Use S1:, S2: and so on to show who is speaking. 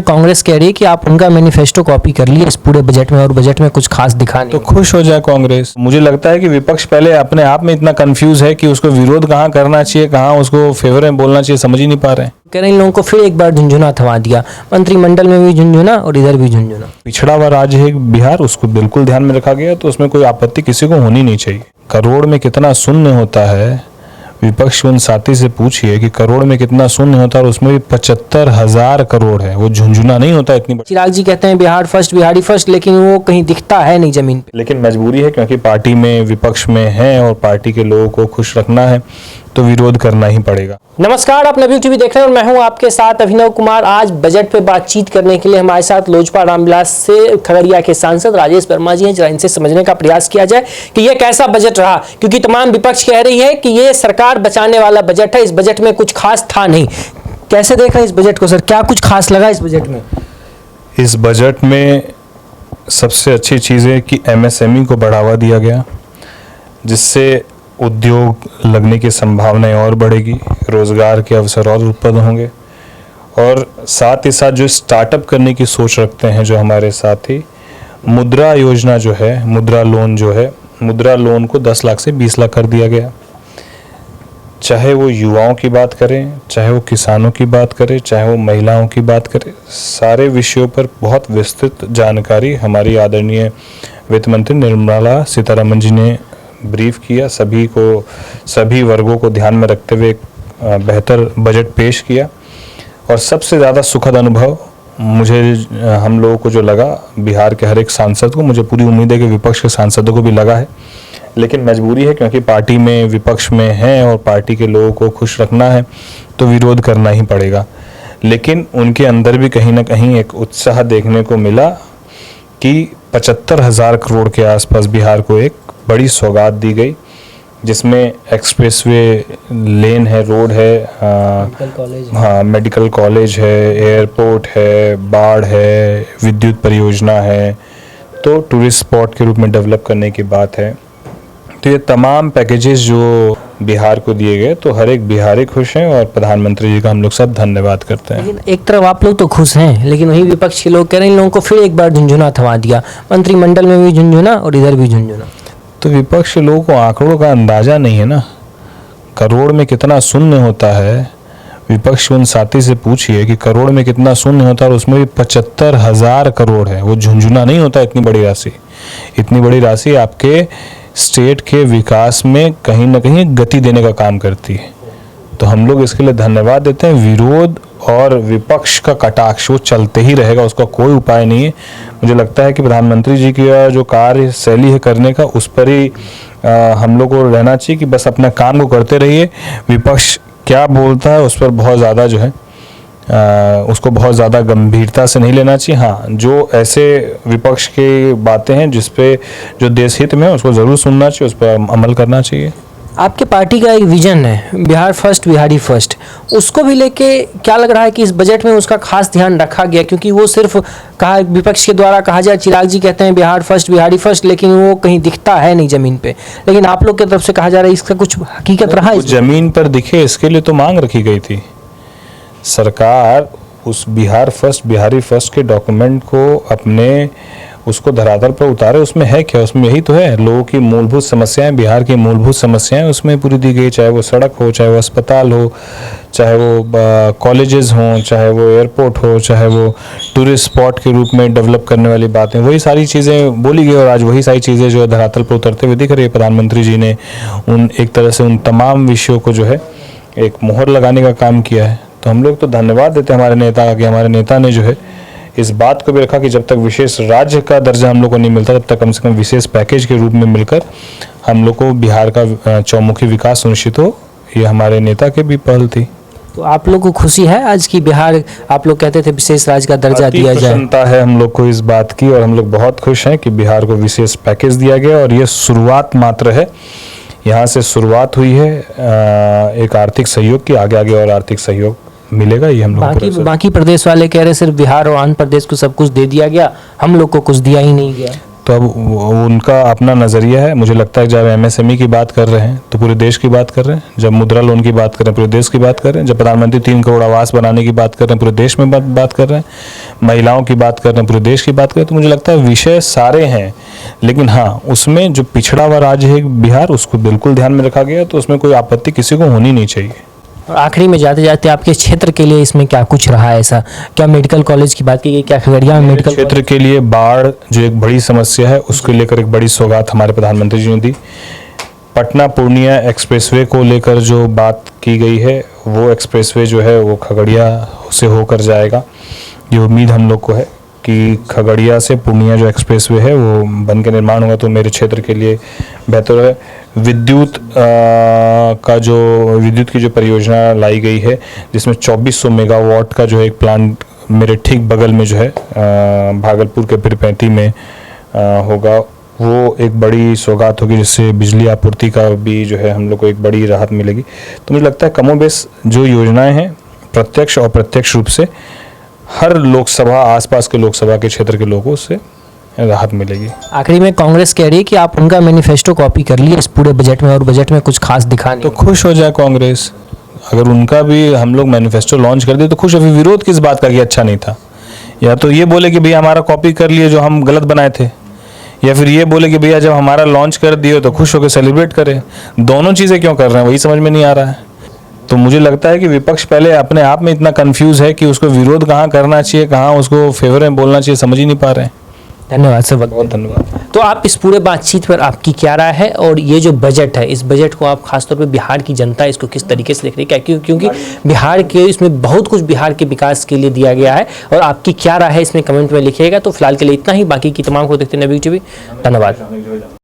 S1: कांग्रेस कह रही है कि आप उनका मैनिफेस्टो कॉपी कर लिए इस पूरे बजट में और बजट में कुछ खास दिखा नहीं।
S2: तो खुश हो जाए कांग्रेस। मुझे लगता है कि विपक्ष पहले अपने आप में इतना कंफ्यूज है कि उसको विरोध कहाँ करना चाहिए, कहाँ उसको फेवर में बोलना चाहिए, समझ ही नहीं पा रहे हैं।
S1: कह रहे इन लोगों को फिर एक बार झुंझुना थमा दिया, मंत्रिमंडल में भी झुंझुना और इधर भी झुंझुना।
S2: पिछड़ा हुआ राज्य है बिहार, उसको बिल्कुल ध्यान में रखा गया, तो उसमें कोई आपत्ति किसी को होनी नहीं चाहिए। करोड़ में कितना शून्य होता है, विपक्ष उन साथी से पूछिए कि करोड़ में कितना शून्य होता है, और उसमें भी 75,000 करोड़ है। वो झुंझुना नहीं होता इतनी।
S1: चिराग जी कहते हैं बिहार फर्स्ट बिहारी फर्स्ट, लेकिन वो कहीं दिखता है नहीं जमीन पे।
S2: लेकिन मजबूरी है, क्योंकि पार्टी में विपक्ष में है और पार्टी के लोगों को खुश रखना है तो विरोध करना ही पड़ेगा।
S1: नमस्कार, आप नवयुग टीवी देख रहे हैं और मैं हूं आपके साथ अभिनव कुमार। आज बजट पे बातचीत करने के लिए हमारे साथ लोजपा रामविलास से खगड़िया के सांसद राजेश वर्मा जी हैं। जरा इनसे समझने का प्रयास किया जाए कि ये कैसा बजट रहा, क्योंकि तमाम विपक्ष कह रही है कि ये सरकार बचाने वाला बजट है, इस बजट में कुछ खास था नहीं। कैसे देख रहे हैं इस बजट को सर, क्या कुछ खास लगा इस बजट में?
S2: इस बजट में सबसे अच्छी चीज़ है कि एमएसएमई को बढ़ावा दिया गया, जिससे उद्योग लगने की संभावनाएं और बढ़ेगी, रोजगार के अवसर और उत्पन्न होंगे। और साथ ही साथ जो स्टार्टअप करने की सोच रखते हैं जो हमारे साथी, मुद्रा योजना जो है, मुद्रा लोन जो है, मुद्रा लोन को 10 लाख से 20 लाख कर दिया गया। चाहे वो युवाओं की बात करें, चाहे वो किसानों की बात करें, चाहे वो महिलाओं की बात करें, सारे विषयों पर बहुत विस्तृत जानकारी हमारी आदरणीय वित्त मंत्री निर्मला सीतारमण जी ने ब्रीफ किया। सभी वर्गों को ध्यान में रखते हुए एक बेहतर बजट पेश किया। और सबसे ज़्यादा सुखद अनुभव मुझे हम लोगों को जो लगा, बिहार के हर एक सांसद को, मुझे पूरी उम्मीद है कि विपक्ष के सांसदों को भी लगा है, लेकिन मजबूरी है, क्योंकि पार्टी में विपक्ष में है और पार्टी के लोगों को खुश रखना है तो विरोध करना ही पड़ेगा। लेकिन उनके अंदर भी कहीं ना कहीं एक उत्साह देखने को मिला कि 75,000 करोड़ के आसपास बिहार को एक बड़ी सौगात दी गई, जिसमें एक्सप्रेसवे लेन है, रोड है, मेडिकल कॉलेज है, एयरपोर्ट है, बाढ़ है, विद्युत परियोजना है, तो टूरिस्ट स्पॉट के रूप में डेवलप करने की बात है। तो ये तमाम पैकेजेस जो बिहार को दिए गए, तो हर एक बिहारी खुश हैं और प्रधानमंत्री जी का हम लोग सब धन्यवाद करते हैं।
S1: लेकिन एक तरफ आप लोग तो खुश हैं, लेकिन वही विपक्ष के लोग कह रहे हैं इन लोगों को फिर एक बार झुंझुना थमा दिया, मंत्रिमंडल में भी झुंझुना और इधर भी झुंझुना।
S2: तो विपक्ष के लोगों को आंकड़ों का अंदाजा नहीं है ना, करोड़ में कितना शून्य होता है। विपक्ष उन साथी से पूछिए कि करोड़ में कितना शून्य होता है, और उसमें भी 75,000 करोड़ है। वो झुंझुना नहीं होता इतनी बड़ी राशि। इतनी बड़ी राशि आपके स्टेट के विकास में कहीं ना कहीं गति देने का काम करती है। तो हम लोग इसके लिए धन्यवाद देते हैं। विरोध और विपक्ष का कटाक्ष वो चलते ही रहेगा, उसका कोई उपाय नहीं है। मुझे लगता है कि प्रधानमंत्री जी की जो कार्यशैली है करने का, उस पर ही हम लोग को रहना चाहिए कि बस अपना काम को करते रहिए। विपक्ष क्या बोलता है उस पर बहुत ज़्यादा जो है उसको बहुत ज़्यादा गंभीरता से नहीं लेना चाहिए। हाँ, जो ऐसे विपक्ष की बातें हैं जिस पे जो देश हित में, उसको ज़रूर सुनना चाहिए, उस पर अमल करना चाहिए।
S1: आपके पार्टी का एक विजन है बिहार फर्स्ट बिहारी फर्स्ट, उसको भी लेके क्या लग रहा है कि इस बजट में उसका खास ध्यान रखा गया? क्योंकि वो सिर्फ कहा, विपक्ष के द्वारा कहा जाए, चिराग जी कहते हैं बिहार फर्स्ट बिहारी फर्स्ट, लेकिन वो कहीं दिखता है नहीं जमीन पे। लेकिन आप लोग की तरफ से कहा जा रहा है इसका कुछ हकीकत रहा है?
S2: जमीन पर दिखे, इसके लिए तो मांग रखी गई थी। सरकार उस बिहार फर्स्ट बिहारी फर्स्ट के डॉक्यूमेंट को उसको धरातल पर उतारे। उसमें है क्या? उसमें यही तो है, लोगों की मूलभूत समस्याएं, बिहार की मूलभूत समस्याएं उसमें पूरी दी गई। चाहे वो सड़क हो, चाहे वो अस्पताल हो, चाहे वो कॉलेजेस हों, चाहे वो एयरपोर्ट हो, चाहे वो टूरिस्ट स्पॉट के रूप में डेवलप करने वाली बातें, वही सारी चीज़ें बोली गई। और आज वही सारी चीज़ें जो धरातल पर उतरते हुए दिख रही है। प्रधानमंत्री जी ने एक तरह से उन तमाम विषयों को जो है एक मोहर लगाने का काम किया है। तो हम लोग तो धन्यवाद देते हैं हमारे नेता का कि हमारे नेता ने जो है इस बात को भी रखा कि जब तक विशेष राज्य का दर्जा हम लोग को नहीं मिलता, तब तक कम से कम विशेष पैकेज के रूप में मिलकर हम लोग को बिहार का चौमुखी विकास सुनिश्चित हो। ये हमारे नेता की भी पहल थी।
S1: तो आप लोग को खुशी है आज की बिहार, आप लोग कहते थे विशेष राज्य का दर्जा दिया जाए?
S2: प्रसन्नता है हम लोग को इस बात की, और हम लोग बहुत खुश हैं कि बिहार को विशेष पैकेज दिया गया। और ये शुरुआत मात्र है, यहाँ से शुरुआत हुई है एक आर्थिक सहयोग की। आगे आगे और आर्थिक सहयोग मिलेगा, ये हम लोग।
S1: बाकी प्रदेश वाले कह रहे सिर्फ बिहार और आंध्र प्रदेश को सब कुछ दे दिया गया, हम लोग को कुछ दिया ही नहीं गया।
S2: तो अब उनका अपना नज़रिया है। मुझे लगता है जब एमएसएमई की बात कर रहे हैं तो पूरे देश की बात कर रहे हैं, जब मुद्रा लोन की बात कर रहे हैं पूरे देश की बात कर रहे हैं, जब प्रधानमंत्री 3 करोड़ आवास बनाने की बात कर रहे हैं पूरे देश में बात कर रहे हैं, महिलाओं की बात कर रहे हैं पूरे देश की बात कर रहे हैं। तो मुझे लगता है विषय सारे हैं, लेकिन हाँ, उसमें जो पिछड़ा हुआ राज्य है बिहार, उसको बिल्कुल ध्यान में रखा गया, तो उसमें कोई आपत्ति किसी को होनी नहीं चाहिए।
S1: और आखिरी में जाते जाते आपके क्षेत्र के लिए इसमें क्या कुछ रहा है ऐसा? क्या मेडिकल कॉलेज की बात की गई? क्या खगड़िया में मेडिकल
S2: क्षेत्र के लिए बाढ़ जो एक बड़ी समस्या है, उसको लेकर एक बड़ी सौगात हमारे प्रधानमंत्री जी ने दी। पटना पूर्णिया एक्सप्रेसवे को लेकर जो बात की गई है, वो एक्सप्रेसवे जो है वो खगड़िया से होकर जाएगा। ये उम्मीद हम लोग को है कि खगड़िया से पूर्णिया जो एक्सप्रेसवे है वो बन के निर्माण होगा, तो मेरे क्षेत्र के लिए बेहतर है। विद्युत की जो परियोजना लाई गई है, जिसमें 2400 मेगावाट का जो है एक प्लांट मेरे ठीक बगल में जो है भागलपुर के पिरपैंती में होगा, वो एक बड़ी सौगात होगी, जिससे बिजली आपूर्ति का भी जो है हम लोग को एक बड़ी राहत मिलेगी। तो मुझे लगता है कमोबेश जो योजनाएं हैं प्रत्यक्ष और अप्रत्यक्ष रूप से हर लोकसभा, आसपास के लोकसभा के क्षेत्र के लोगों से राहत मिलेगी।
S1: आखिरी में कांग्रेस कह रही है कि आप उनका मैनिफेस्टो कॉपी कर लिए इस पूरे बजट में और बजट में कुछ खास दिखा नहीं।
S2: तो खुश हो जाए कांग्रेस, अगर उनका भी हम लोग मैनिफेस्टो लॉन्च कर दिए तो खुश। अभी विरोध किस बात का कि अच्छा नहीं था? या तो ये बोले कि भैया हमारा कॉपी कर लिए जो हम गलत बनाए थे, या फिर ये बोले कि भैया जब हमारा लॉन्च कर दिए तो खुश होकर सेलिब्रेट करें। दोनों चीज़ें क्यों कर रहे हैं, वही समझ में नहीं आ रहा है। तो मुझे लगता है कि विपक्ष पहले अपने आप में इतना कंफ्यूज है कि उसको विरोध कहाँ करना चाहिए, कहाँ उसको फेवर में बोलना चाहिए, समझ ही नहीं पा रहे हैं।
S1: धन्यवाद सर,
S2: बहुत धन्यवाद।
S1: तो आप इस पूरे बातचीत पर आपकी क्या राय है, और ये जो बजट है, इस बजट को आप खासतौर पे बिहार की जनता इसको किस तरीके से देख रही है? क्योंकि बिहार के इसमें बहुत कुछ बिहार के विकास के लिए दिया गया है, और आपकी क्या राय है इसमें कमेंट में लिखिएगा। तो फिलहाल के लिए इतना ही, बाकी की तमाम को देखते हैं नवयुग टीवी। धन्यवाद।